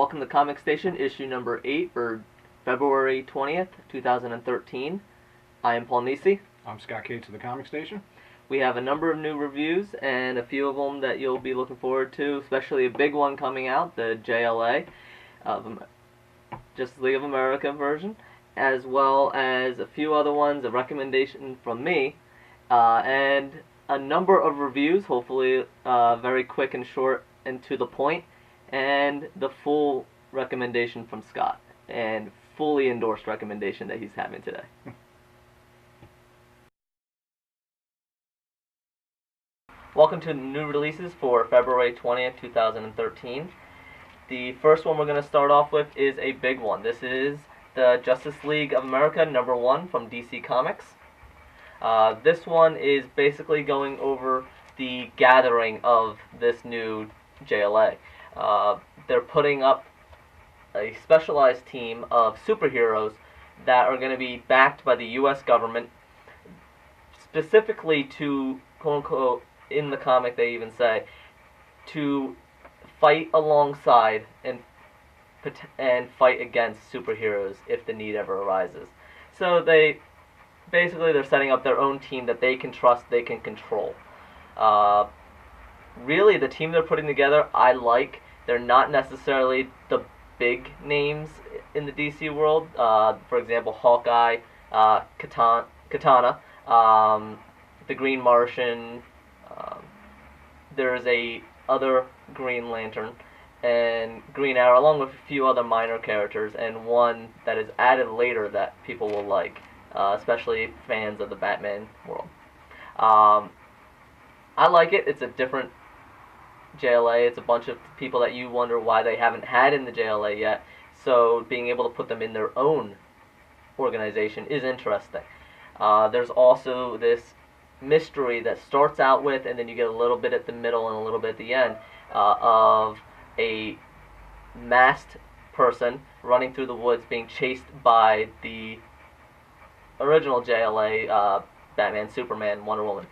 Welcome to Comic Station, issue number 8 for February 20th, 2013. I am Paul Nisi. I'm Scott Cates of the Comic Station. We have a number of new reviews and a few of them that you'll be looking forward to, especially a big one coming out, the JLA, Justice League of America version, as well as a few other ones, a recommendation from me, and a number of reviews, hopefully very quick and short and to the point, and the full recommendation from Scott, and fully endorsed recommendation that he's having today. Welcome to new releases for February 20th, 2013. The first one we're going to start off with is a big one. This is the Justice League of America #1 from DC Comics. This one is basically going over the gathering of this new JLA. They're putting up a specialized team of superheroes that are going to be backed by the U.S. government, specifically to, quote-unquote, in the comic they even say, to fight alongside and fight against superheroes if the need ever arises. So they're setting up their own team that they can trust, they can control. Really, the team they're putting together, I like. They're not necessarily the big names in the DC world. For example, Hawkeye, Katana, the Green Martian. There's a other Green Lantern and Green Arrow, along with a few other minor characters, and one that is added later that people will like, especially fans of the Batman world. I like it. It's a different JLA. It's a bunch of people that you wonder why they haven't had in the JLA yet, so being able to put them in their own organization is interesting. There's also this mystery that starts out with, and then you get a little bit at the middle and a little bit at the end, of a masked person running through the woods being chased by the original JLA, Batman, Superman, Wonder Woman.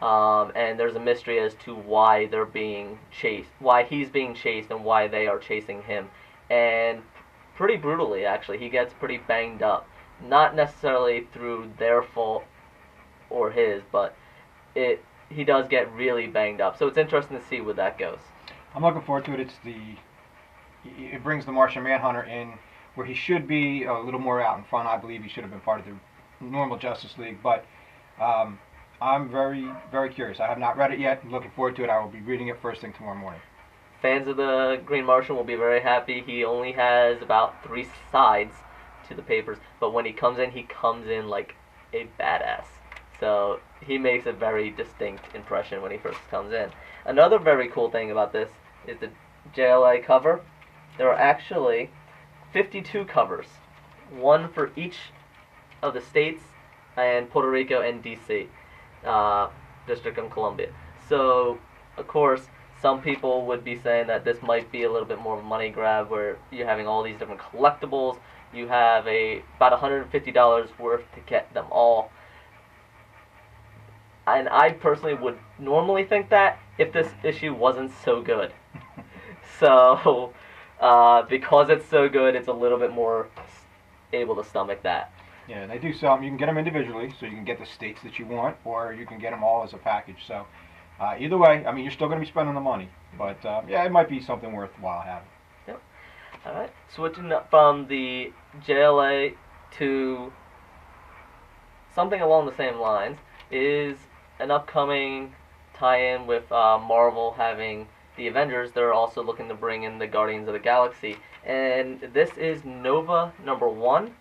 And there's a mystery as to why they're being chased, why he's being chased, and why they are chasing him. And pretty brutally, actually. He gets pretty banged up. Not necessarily through their fault or his, but he does get really banged up. So it's interesting to see where that goes. I'm looking forward to it. It brings the Martian Manhunter in where he should be a little more out in front. I believe he should have been part of the normal Justice League, but I'm very, very curious. I have not read it yet. I'm looking forward to it. I will be reading it first thing tomorrow morning. Fans of the Green Martian will be very happy. He only has about 3 sides to the papers, but when he comes in like a badass. So he makes a very distinct impression when he first comes in. Another very cool thing about this is the JLA cover. There are actually 52 covers, one for each of the states and Puerto Rico and DC, District of Columbia. So, of course, some people would be saying that this might be a little bit more of a money grab where you're having all these different collectibles. You have about $150 worth to get them all. And I personally would normally think that if this issue wasn't so good. So, because it's so good, it's a little bit more able to stomach that. Yeah, they do sell them. You can get them individually, so you can get the states that you want, or you can get them all as a package. So, either way, I mean, you're still going to be spending the money. But, yeah, it might be something worthwhile having. Yep. All right. Switching up from the JLA to something along the same lines is an upcoming tie-in with Marvel having the Avengers. They're also looking to bring in the Guardians of the Galaxy. And this is Nova #1.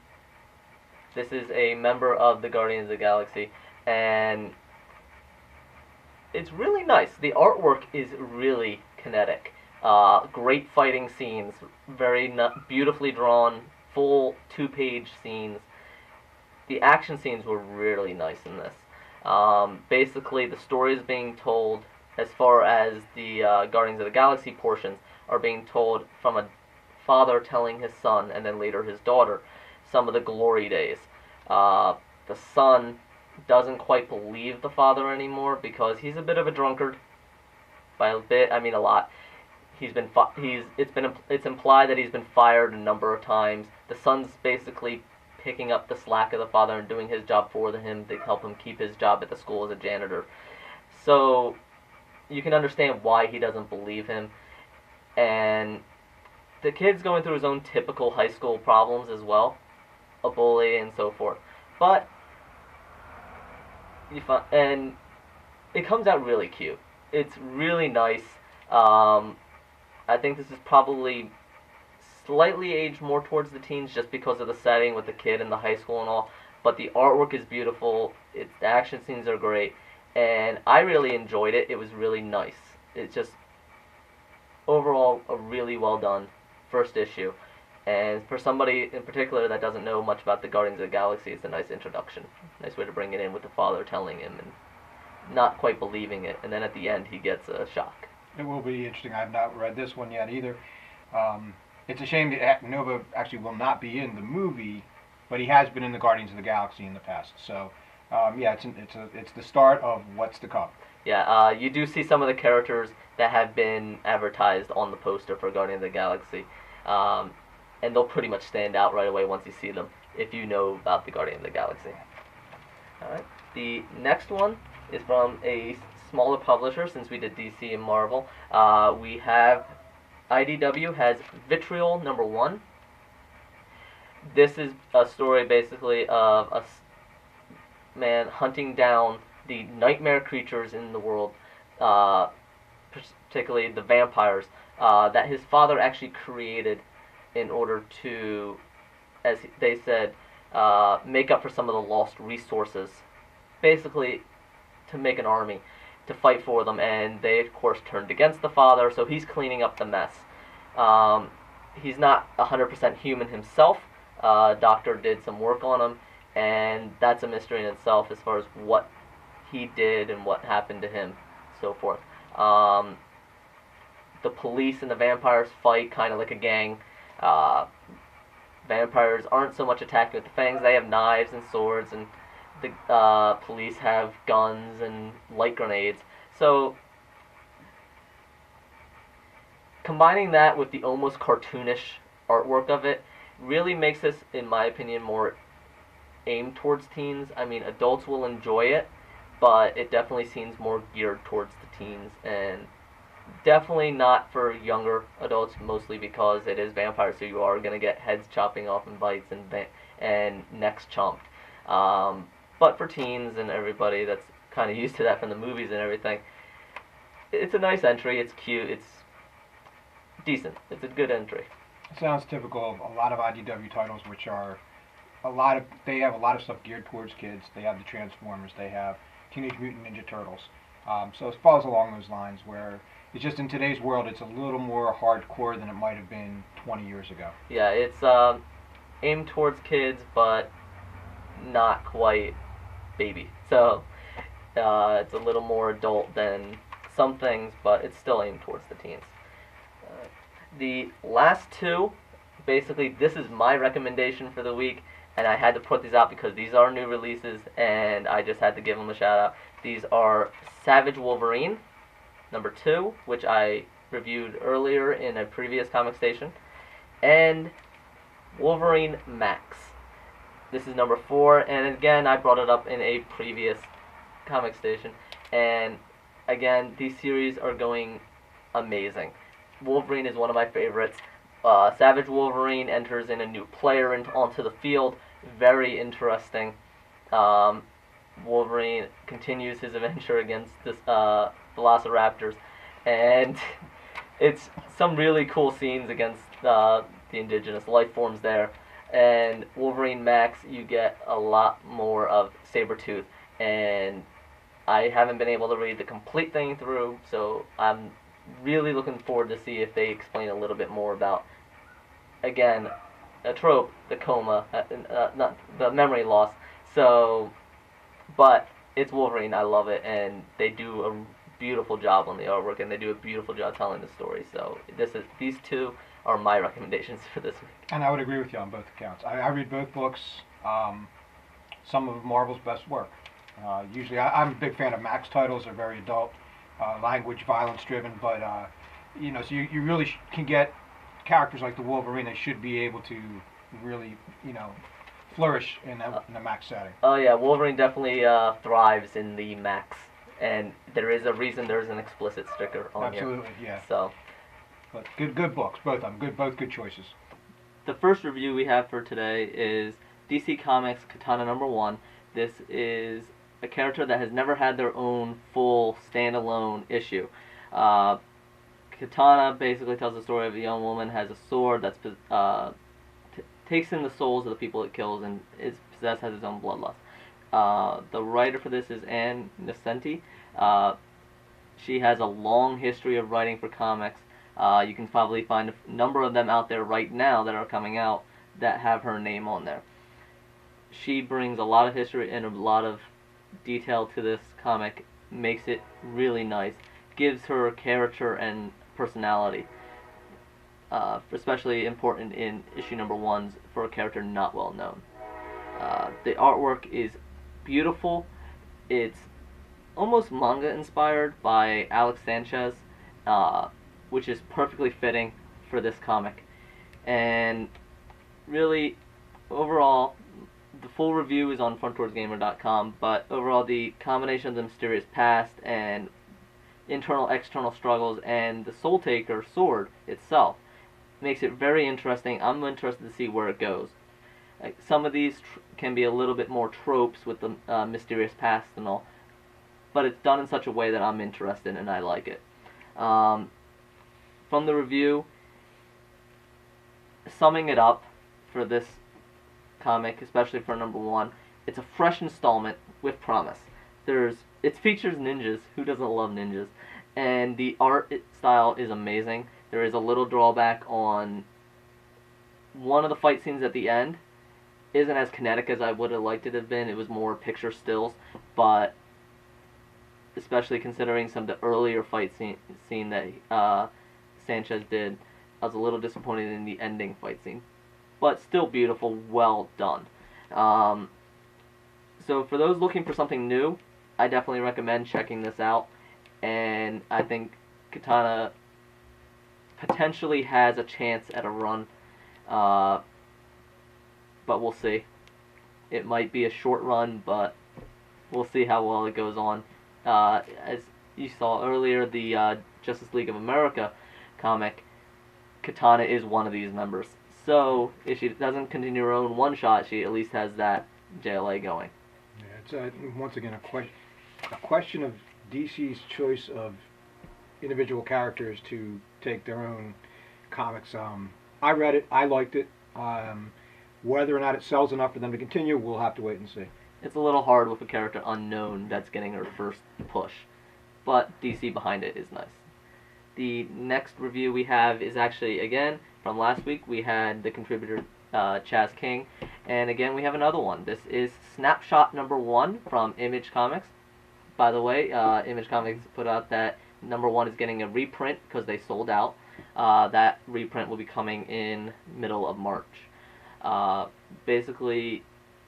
This is a member of the Guardians of the Galaxy. And it's really nice. The artwork is really kinetic. Great fighting scenes. Very beautifully drawn, full 2-page scenes. The action scenes were really nice in this. Basically, the story is being told, as far as the Guardians of the Galaxy portions, are being told from a father telling his son, and then later his daughter, some of the glory days. The son doesn't quite believe the father anymore because he's a bit of a drunkard. By a bit, I mean a lot. it's implied that he's been fired a number of times. The son's basically picking up the slack of the father and doing his job for him to help him keep his job at the school as a janitor. So you can understand why he doesn't believe him. And the kid's going through his own typical high school problems as well, a bully and so forth. But and it comes out really cute. It's really nice. I think this is probably slightly aged more towards the teens just because of the setting with the kid in the high school and all. But the artwork is beautiful. The action scenes are great, and I really enjoyed it. It was really nice. It's just overall a really well done first issue. And for somebody in particular that doesn't know much about the Guardians of the Galaxy, it's a nice introduction. Nice way to bring it in with the father telling him and not quite believing it, and then at the end he gets a shock. It will be interesting. I've not read this one yet either. It's a shame that Nova actually will not be in the movie, but he has been in the Guardians of the Galaxy in the past. So, yeah, it's the start of what's to come. Yeah, you do see some of the characters that have been advertised on the poster for Guardians of the Galaxy, and they'll pretty much stand out right away once you see them, if you know about the Guardians of the Galaxy. Alright, the next one is from a smaller publisher, since we did DC and Marvel. We have IDW has Vitriol #1. This is a story basically of a man hunting down the nightmare creatures in the world, particularly the vampires, that his father actually created in order to, as they said, make up for some of the lost resources. Basically, to make an army to fight for them, and they of course turned against the father, so he's cleaning up the mess. He's not 100% human himself. Doctor did some work on him, and that's a mystery in itself as far as what he did and what happened to him, so forth. The police and the vampires fight kind of like a gang. Vampires aren't so much attacking with the fangs, they have knives and swords, and the police have guns and light grenades. So combining that with the almost cartoonish artwork of it really makes this, in my opinion, more aimed towards teens. I mean, adults will enjoy it, but it definitely seems more geared towards the teens, and definitely not for younger adults, mostly because it is vampires, so you are going to get heads chopping off and bites and necks chomped. But for teens and everybody that's kind of used to that from the movies and everything, it's a nice entry. It's cute. It's decent. It's a good entry. It sounds typical of a lot of IDW titles, which are they have a lot of stuff geared towards kids. They have the Transformers. They have Teenage Mutant Ninja Turtles. So it falls along those lines where it's just in today's world, it's a little more hardcore than it might have been 20 years ago. Yeah, it's aimed towards kids, but not quite baby. So it's a little more adult than some things, but it's still aimed towards the teens. The last two, basically, this is my recommendation for the week, and I had to put these out because these are new releases, and I just had to give them a shout out. These are Savage Wolverine, #2, which I reviewed earlier in a previous comic station, and Wolverine Max. This is #4, and again, I brought it up in a previous comic station, and again, these series are going amazing. Wolverine is one of my favorites. Savage Wolverine enters in a new player onto the field. Very interesting. Wolverine continues his adventure against this Velociraptors, and it's some really cool scenes against the indigenous life forms there. And Wolverine Max, you get a lot more of Sabretooth, and I haven't been able to read the complete thing through, so I'm really looking forward to see if they explain a little bit more about, again, a trope, the coma, not the memory loss. So, but it's Wolverine, I love it, and they do a beautiful job on the artwork, and they do a beautiful job telling the story. So these two are my recommendations for this week. And I would agree with you on both accounts. I read both books. Some of Marvel's best work. Usually, I'm a big fan of Max titles. They're very adult, language, violence-driven, but you know, so you really can get characters like the Wolverine. They should be able to really, you know, flourish in a max setting. Oh yeah, Wolverine definitely thrives in the max, and there is a reason there's an explicit sticker on here. Absolutely, yeah. So, But good books, both of them. Both good choices. the first review we have for today is DC Comics Katana #1. This is a character that has never had their own full standalone issue. Katana basically tells the story of a young woman has a sword that's takes in the souls of the people it kills and is possessed, has its own bloodlust. The writer for this is Ann Nocenti. She has a long history of writing for comics. You can probably find a number of them out there right now that are coming out that have her name on there. She brings a lot of history and a lot of detail to this comic, makes it really nice, gives her character and personality. Especially important in issue #1 for a character not well known. The artwork is beautiful. It's almost manga inspired by Alex Sanchez, which is perfectly fitting for this comic. And really, overall, the full review is on frontdoorsgamer.com, but overall the combination of the mysterious past and internal external struggles and the Soul Taker sword itself makes it very interesting. I'm interested to see where it goes. Some of these can be a little bit more tropes with the mysterious past and all, but it's done in such a way that I'm interested and I like it. From the review, summing it up for this comic, especially for #1, it's a fresh installment with promise. It features ninjas. Who doesn't love ninjas? And the art style is amazing. There is a little drawback on one of the fight scenes at the end. Isn't as kinetic as I would have liked it to have been. It was more picture stills, but especially considering some of the earlier fight scene that Sanchez did, I was a little disappointed in the ending fight scene. But still beautiful, well done. So for those looking for something new, I definitely recommend checking this out. And I think Katana potentially has a chance at a run, but we'll see. It might be a short run, but we'll see how well it goes on. As you saw earlier, the Justice League of America comic, Katana is one of these members. So if she doesn't continue her own one-shot, she at least has that JLA going. Yeah, it's once again a question of DC's choice of individual characters to take their own comics. I read it, I liked it. Whether or not it sells enough for them to continue, we'll have to wait and see. It's a little hard with a character unknown that's getting her first push, but DC behind it is nice. The next review we have is actually, again, from last week. We had the contributor Chaz King, and again we have another one. This is Snapshot #1 from Image Comics. By the way, Image Comics put out that #1 is getting a reprint because they sold out. That reprint will be coming in middle of March. Basically,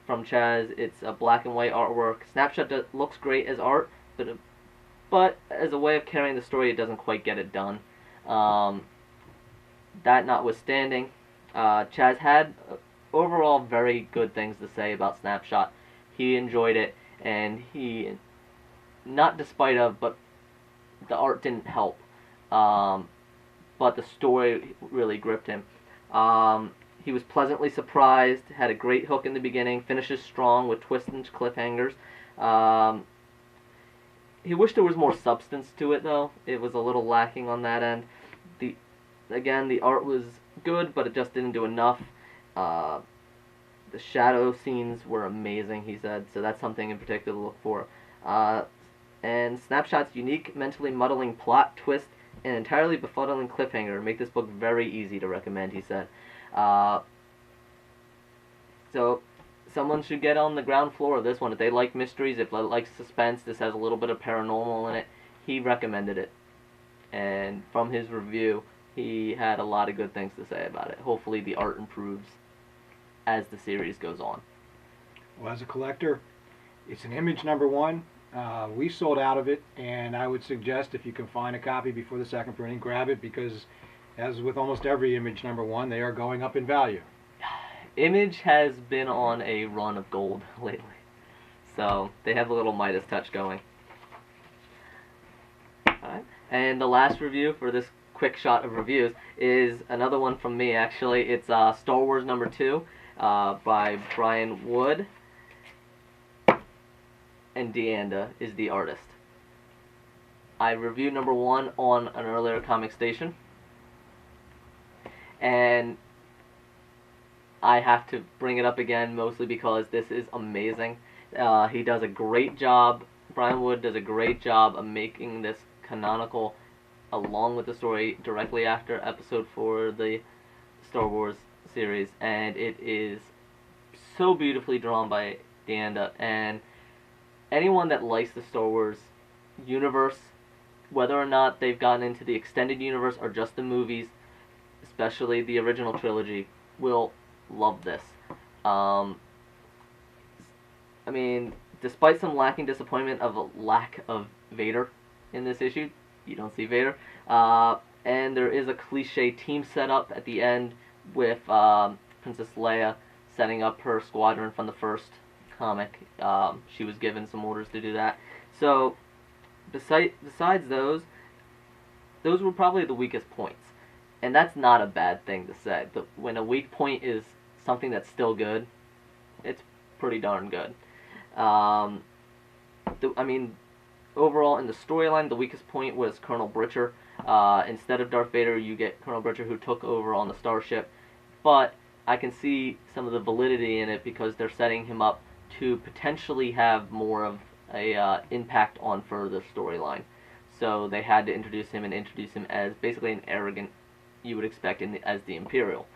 from Chaz, it's a black and white artwork. Snapshot looks great as art, but as a way of carrying the story, it doesn't quite get it done. That notwithstanding, Chaz had overall very good things to say about Snapshot. He enjoyed it, and he, not despite of, but the art didn't help. But the story really gripped him. He was pleasantly surprised, had a great hook in the beginning, finishes strong with twists and cliffhangers. He wished there was more substance to it, though. It was a little lacking on that end. Again, the art was good, but it just didn't do enough. The shadow scenes were amazing, he said, so that's something in particular to look for. And Snapshot's unique, mentally muddling plot, twist, and entirely befuddling cliffhanger make this book very easy to recommend, he said. So someone should get on the ground floor of this one. If they like mysteries, if they like suspense, this has a little bit of paranormal in it. He recommended it. And from his review, he had a lot of good things to say about it. Hopefully the art improves as the series goes on. Well, as a collector, it's an Image #1. We sold out of it, and I would suggest if you can find a copy before the second printing, grab it because, as with almost every Image #1, they are going up in value. Image has been on a run of gold lately, so they have a little Midas touch going. Alright, and the last review for this quick shot of reviews is another one from me, actually. It's Star Wars #2 by Brian Wood, and Deanda is the artist. I reviewed #1 on an earlier comic station, and I have to bring it up again mostly because this is amazing. He does a great job, Brian Wood does a great job of making this canonical along with the story directly after episode 4 of the Star Wars series, and it is so beautifully drawn by Deanda. And anyone that likes the Star Wars universe, whether or not they've gotten into the extended universe or just the movies, especially the original trilogy, will love this. I mean, despite some lacking disappointment of a lack of Vader in this issue, you don't see Vader, and there is a cliche team setup at the end with Princess Leia setting up her squadron from the first comic. She was given some orders to do that. So, besides those were probably the weakest points. And that's not a bad thing to say. But when a weak point is something that's still good, it's pretty darn good. I mean, overall in the storyline, the weakest point was Colonel Britcher. Instead of Darth Vader, you get Colonel Britcher, who took over on the starship. But I can see some of the validity in it because they're setting him up to potentially have more of a impact on further storyline. So they had to introduce him as basically an arrogant, you would expect as the Imperial.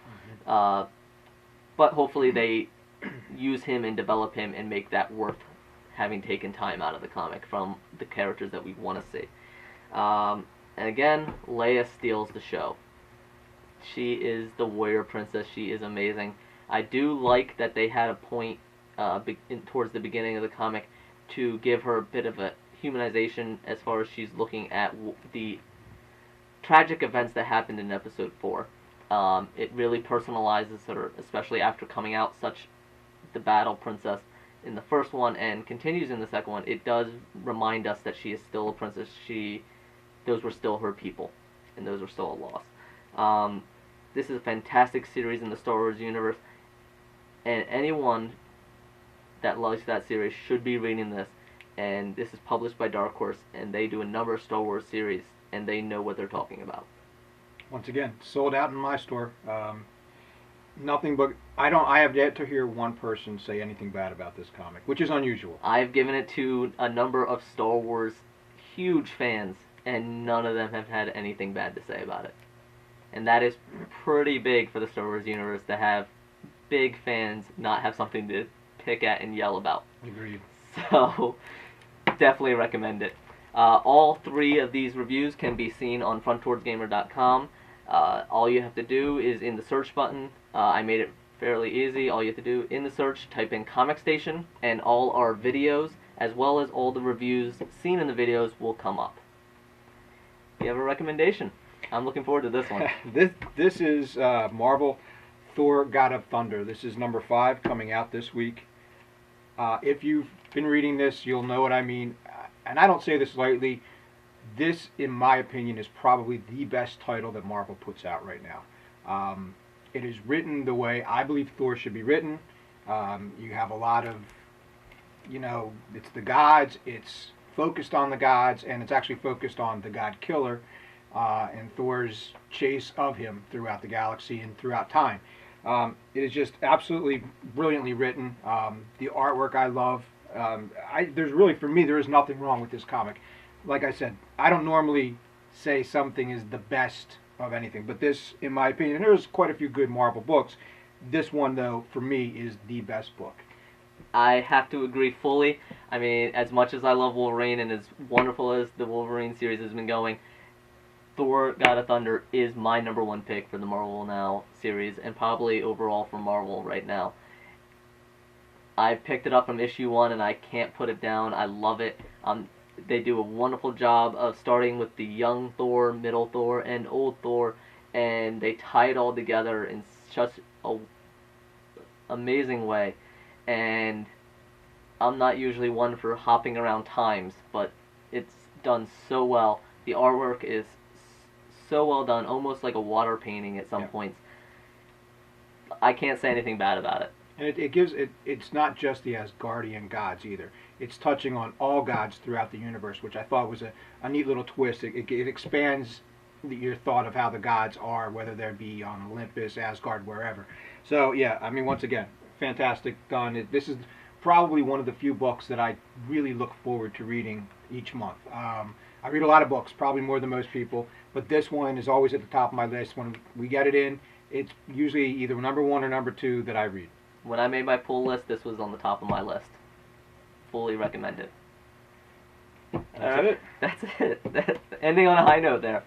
But hopefully they use him and develop him and make that worth having taken time out of the comic from the characters that we want to see. And again, Leia steals the show. She is the warrior princess. She is amazing. I do like that they had a point towards the beginning of the comic to give her a bit of a humanization as far as she's looking at the tragic events that happened in episode 4. It really personalizes her, especially after coming out such the battle princess in the first one and continues in the second one. It does remind us that she is still a princess. Those were still her people, and those were still a loss. This is a fantastic series in the Star Wars universe, and anyone that likes that series should be reading this. And this is published by Dark Horse, and they do a number of Star Wars series, and they know what they're talking about. Once again, sold out in my store. Nothing but I have yet to hear one person say anything bad about this comic, which is unusual. I've given it to a number of Star Wars huge fans, and none of them have had anything bad to say about it. And that is pretty big for the Star Wars universe, to have big fans not have something to pick at and yell about. Agreed. So, definitely recommend it. All 3 of these reviews can be seen on frontwardsgamer.com. All you have to do is in the search button, I made it fairly easy. All you have to do in the search, type in Comic Station, and all our videos, as well as all the reviews seen in the videos, will come up. You have a recommendation? I'm looking forward to this one. This is Marvel Thor God of Thunder. This is #5 coming out this week. If you've been reading this, you'll know what I mean. And I don't say this lightly. This, in my opinion, is probably the best title that Marvel puts out right now. It is written the way I believe Thor should be written. You have a lot of, it's the gods, it's focused on the gods, and it's actually focused on the god killer and Thor's chase of him throughout the galaxy and throughout time. It is just absolutely brilliantly written. The artwork I love. There's really, for me, there is nothing wrong with this comic. Like I said, I don't normally say something is the best of anything, but this, in my opinion, and there's quite a few good Marvel books, this one, though, for me, is the best book. I have to agree fully. I mean, as much as I love Wolverine, and as wonderful as the Wolverine series has been going, Thor God of Thunder is my #1 pick for the Marvel Now series, and probably overall for Marvel right now. I picked it up from issue 1, and I can't put it down. I love it. They do a wonderful job of starting with the young Thor, middle Thor, and old Thor, and they tie it all together in such a amazing way. And I'm not usually one for hopping around times, but it's done so well. The artwork is so well done, almost like a water painting at some points. I can't say anything bad about it. And it gives it. It's not just the Asgardian gods either. It's touching on all gods throughout the universe, which I thought was a neat little twist. It expands your thought of how the gods are, whether they be on Olympus, Asgard, wherever. So yeah, I mean, once again, fantastic done. This is probably one of the few books that I really look forward to reading each month. I read a lot of books, probably more than most people, but this one is always at the top of my list. When we get it in, it's usually either number 1 or number 2 that I read. When I made my pull list, this was on the top of my list. Fully recommended. That's it. That's it. Ending on a high note there.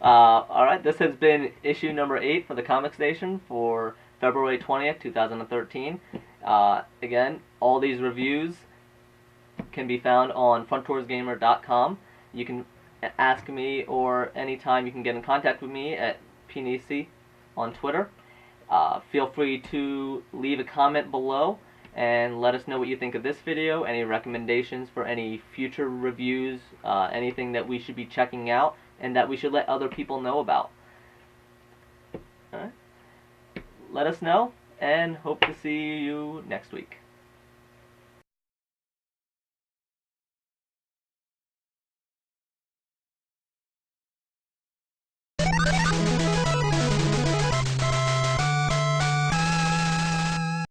Alright, this has been issue number 8 for the Comic Station for February 20th, 2013. Again, all these reviews can be found on fronttoursgamer.com. You can ask me, or anytime you can get in contact with me at Pinisi on Twitter. Feel free to leave a comment below and let us know what you think of this video, any recommendations for any future reviews, anything that we should be checking out and that we should let other people know about. Alright. Let us know, and hope to see you next week.